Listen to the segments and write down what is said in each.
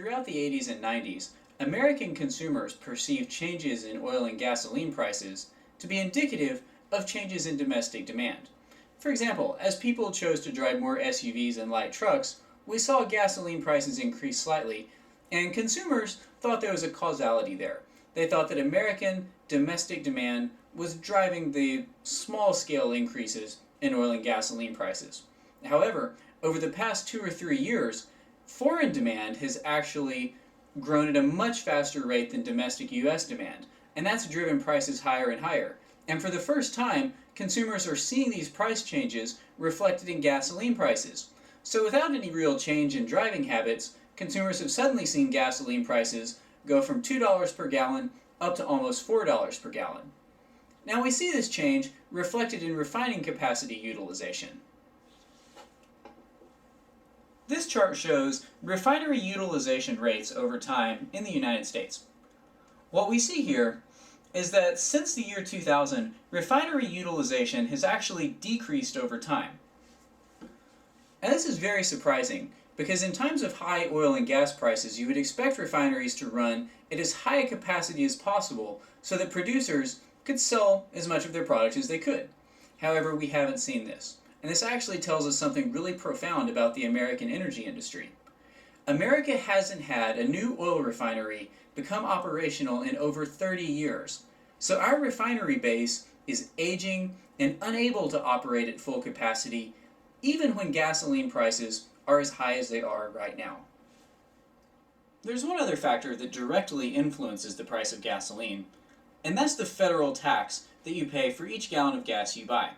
Throughout the 80s and 90s, American consumers perceived changes in oil and gasoline prices to be indicative of changes in domestic demand. For example, as people chose to drive more SUVs and light trucks, we saw gasoline prices increase slightly, and consumers thought there was a causality there. They thought that American domestic demand was driving the small-scale increases in oil and gasoline prices. However, over the past 2 or 3 years, foreign demand has actually grown at a much faster rate than domestic US demand, and that's driven prices higher and higher. And for the first time, consumers are seeing these price changes reflected in gasoline prices. So without any real change in driving habits, consumers have suddenly seen gasoline prices go from $2 per gallon up to almost $4 per gallon. Now we see this change reflected in refining capacity utilization. This chart shows refinery utilization rates over time in the United States. What we see here is that since the year 2000, refinery utilization has actually decreased over time. And this is very surprising because in times of high oil and gas prices, you would expect refineries to run at as high a capacity as possible so that producers could sell as much of their product as they could. However, we haven't seen this. And this actually tells us something really profound about the American energy industry. America hasn't had a new oil refinery become operational in over 30 years. So our refinery base is aging and unable to operate at full capacity, even when gasoline prices are as high as they are right now. There's one other factor that directly influences the price of gasoline, and that's the federal tax that you pay for each gallon of gas you buy.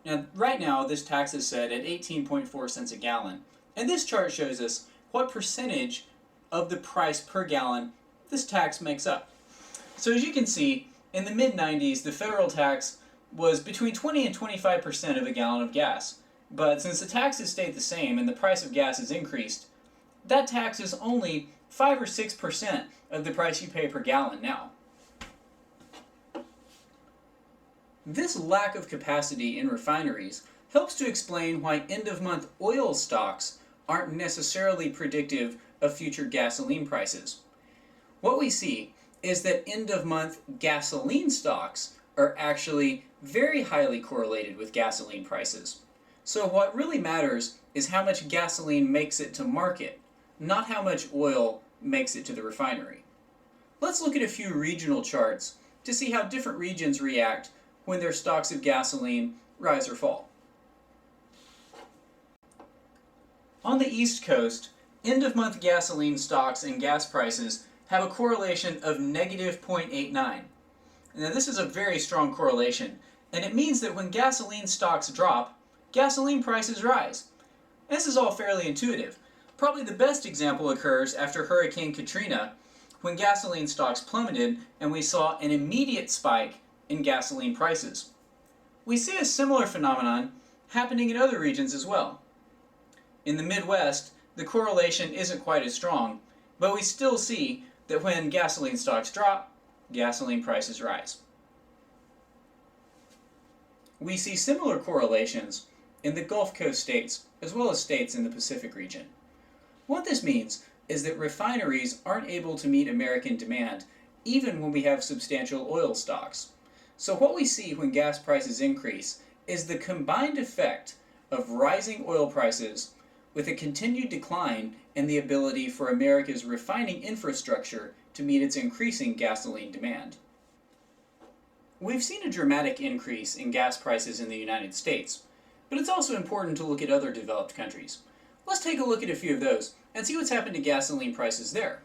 Now, right now, this tax is set at 18.4 cents a gallon, and this chart shows us what percentage of the price per gallon this tax makes up. So as you can see, in the mid-90s, the federal tax was between 20 and 25% of a gallon of gas. But since the tax has stayed the same and the price of gas has increased, that tax is only 5 or 6% of the price you pay per gallon now. This lack of capacity in refineries helps to explain why end-of-month oil stocks aren't necessarily predictive of future gasoline prices. What we see is that end-of-month gasoline stocks are actually very highly correlated with gasoline prices. So what really matters is how much gasoline makes it to market, not how much oil makes it to the refinery. Let's look at a few regional charts to see how different regions react when their stocks of gasoline rise or fall. On the East Coast, end-of-month gasoline stocks and gas prices have a correlation of negative 0.89. Now this is a very strong correlation, and it means that when gasoline stocks drop, gasoline prices rise. This is all fairly intuitive. Probably the best example occurs after Hurricane Katrina, when gasoline stocks plummeted and we saw an immediate spike in gasoline prices. We see a similar phenomenon happening in other regions as well. In the Midwest, the correlation isn't quite as strong, but we still see that when gasoline stocks drop, gasoline prices rise. We see similar correlations in the Gulf Coast states, as well as states in the Pacific region. What this means is that refineries aren't able to meet American demand even when we have substantial oil stocks. So what we see when gas prices increase is the combined effect of rising oil prices with a continued decline in the ability for America's refining infrastructure to meet its increasing gasoline demand. We've seen a dramatic increase in gas prices in the United States, but it's also important to look at other developed countries. Let's take a look at a few of those and see what's happened to gasoline prices there.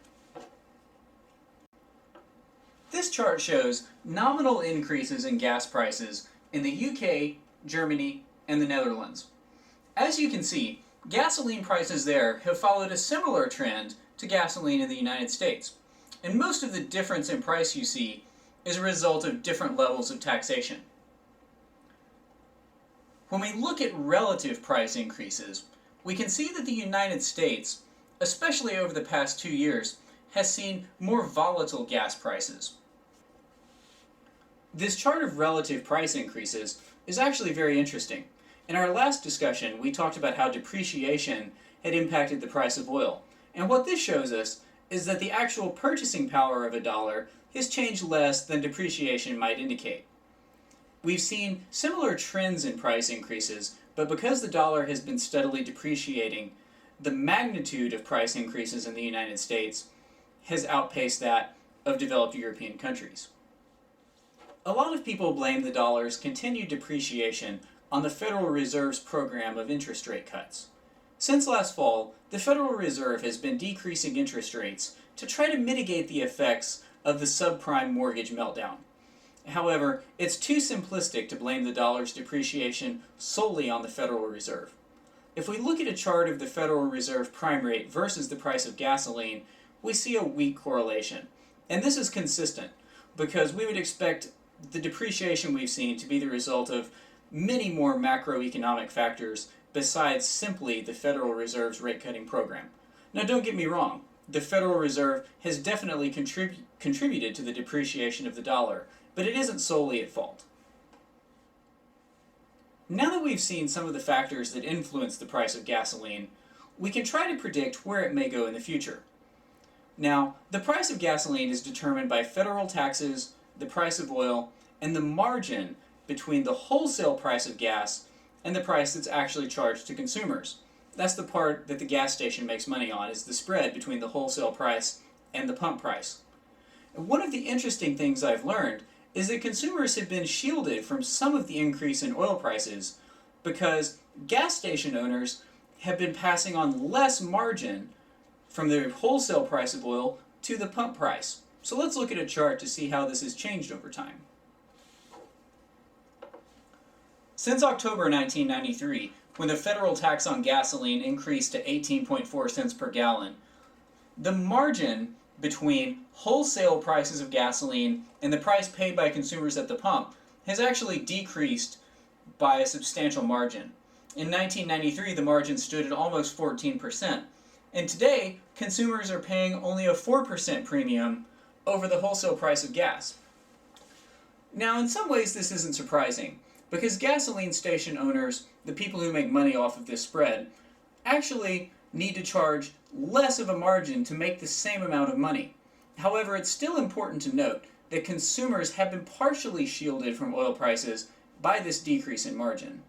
This chart shows nominal increases in gas prices in the UK, Germany, and the Netherlands. As you can see, gasoline prices there have followed a similar trend to gasoline in the United States. And most of the difference in price you see is a result of different levels of taxation. When we look at relative price increases, we can see that the United States, especially over the past 2 years, has seen more volatile gas prices. This chart of relative price increases is actually very interesting. In our last discussion, we talked about how depreciation had impacted the price of oil. And what this shows us is that the actual purchasing power of a dollar has changed less than depreciation might indicate. We've seen similar trends in price increases, but because the dollar has been steadily depreciating, the magnitude of price increases in the United States has outpaced that of developed European countries. A lot of people blame the dollar's continued depreciation on the Federal Reserve's program of interest rate cuts. Since last fall, the Federal Reserve has been decreasing interest rates to try to mitigate the effects of the subprime mortgage meltdown. However, it's too simplistic to blame the dollar's depreciation solely on the Federal Reserve. If we look at a chart of the Federal Reserve prime rate versus the price of gasoline, we see a weak correlation. And this is consistent because we would expect the depreciation we've seen to be the result of many more macroeconomic factors besides simply the Federal Reserve's rate-cutting program. Now, don't get me wrong, the Federal Reserve has definitely contributed to the depreciation of the dollar, but it isn't solely at fault. Now that we've seen some of the factors that influence the price of gasoline, we can try to predict where it may go in the future. Now, the price of gasoline is determined by federal taxes, the price of oil, and the margin between the wholesale price of gas and the price that's actually charged to consumers. That's the part that the gas station makes money on, is the spread between the wholesale price and the pump price. And one of the interesting things I've learned is that consumers have been shielded from some of the increase in oil prices because gas station owners have been passing on less margin from the wholesale price of oil to the pump price. So let's look at a chart to see how this has changed over time. Since October 1993, when the federal tax on gasoline increased to 18.4 cents per gallon, the margin between wholesale prices of gasoline and the price paid by consumers at the pump has actually decreased by a substantial margin. In 1993, the margin stood at almost 14%, and today, consumers are paying only a 4% premium over the wholesale price of gas. Now, in some ways, this isn't surprising, because gasoline station owners, the people who make money off of this spread, actually need to charge less of a margin to make the same amount of money. However, it's still important to note that consumers have been partially shielded from oil prices by this decrease in margin.